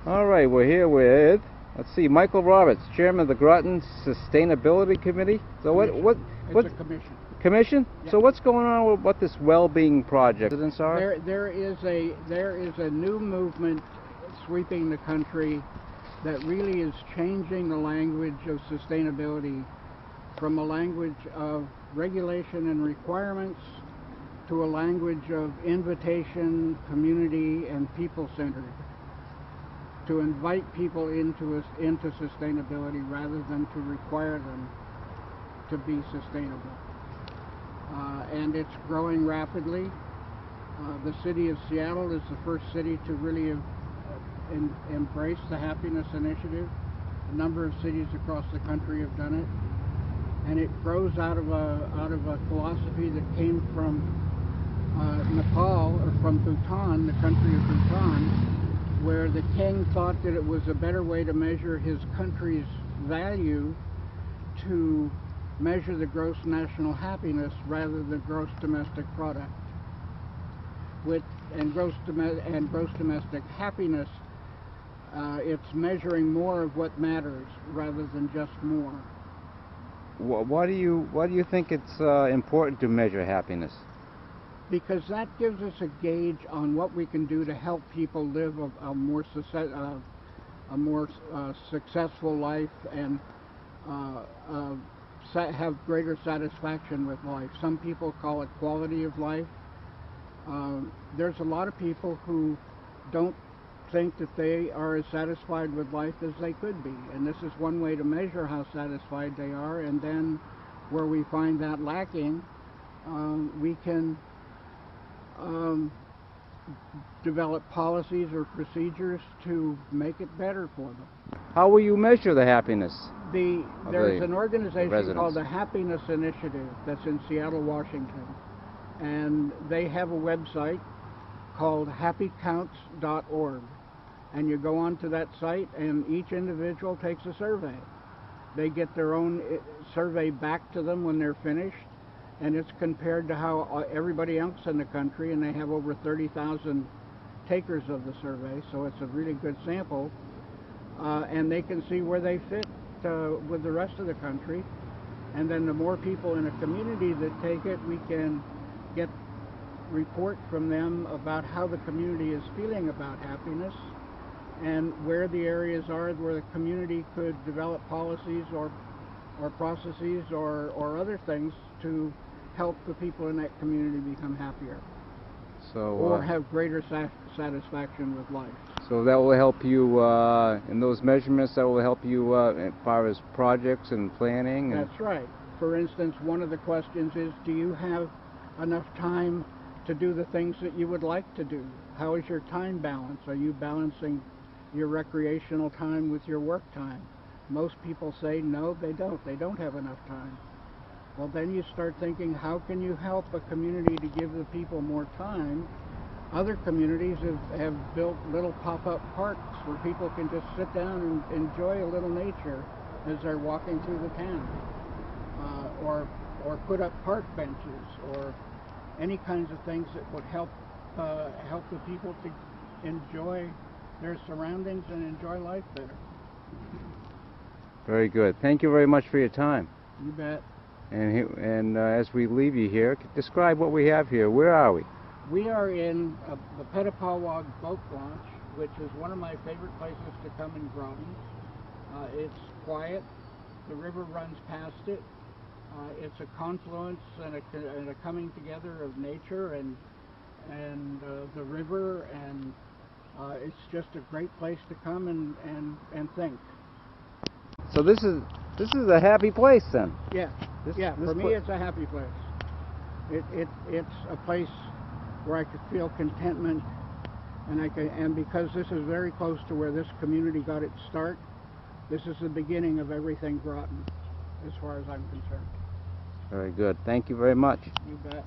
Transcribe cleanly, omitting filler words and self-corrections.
All right, we're here with, let's see, Michael Roberts, Chairman of the Groton Sustainability Committee. So what It's a commission. Commission? Yeah. So what's going on with this well-being project? There is a new movement sweeping the country that really is changing the language of sustainability from a language of regulation and requirements to a language of invitation, community, and people-centered, to invite people into sustainability rather than to require them to be sustainable. And it's growing rapidly. The city of Seattle is the first city to really embrace the Happiness Initiative. A number of cities across the country have done it, and it grows out of a philosophy that came from Nepal, or from Bhutan, the country of Bhutan, where the king thought that it was a better way to measure his country's value to measure the gross national happiness rather than gross domestic product. And gross domestic happiness, it's measuring more of what matters rather than just more. Why do you think it's important to measure happiness? Because that gives us a gauge on what we can do to help people live a more successful life and have greater satisfaction with life. Some people call it quality of life. There's a lot of people who don't think that they are as satisfied with life as they could be, and this is one way to measure how satisfied they are. And then where we find that lacking, we can develop policies or procedures to make it better for them. How will you measure the happiness? There's an organization called the Happiness Initiative that's in Seattle, Washington, and they have a website called happycounts.org, and you go onto that site and each individual takes a survey. They get their own survey back to them when they're finished, and it's compared to how everybody else in the country, and they have over 30,000 takers of the survey, so it's a really good sample, and they can see where they fit with the rest of the country. And then the more people in a community that take it, we can get report from them about how the community is feeling about happiness and where the areas are where the community could develop policies or processes or other things to help the people in that community become happier, or have greater satisfaction with life. So that will help you in those measurements. That will help you as far as projects and planning. That's right. For instance, one of the questions is, do you have enough time to do the things that you would like to do? How is your time balance? Are you balancing your recreational time with your work time? Most people say no, they don't. They don't have enough time. Well, then you start thinking, how can you help a community to give the people more time? Other communities have built little pop-up parks where people can just sit down and enjoy a little nature as they're walking through the town, or put up park benches, or any kinds of things that would help the people to enjoy their surroundings and enjoy life better. Very good. Thank you very much for your time. You bet. And as we leave you here, describe what we have here. Where are we? We are in the Petapawag boat launch, which is one of my favorite places to come in Groton. It's quiet. The river runs past it. It's a confluence and a coming together of nature and the river, and it's just a great place to come and think. So this is a happy place then. Yeah. For me, it's a happy place. It's a place where I could feel contentment, and because this is very close to where this community got its start, this is the beginning of everything Groton, as far as I'm concerned. Very good. Thank you very much. You bet.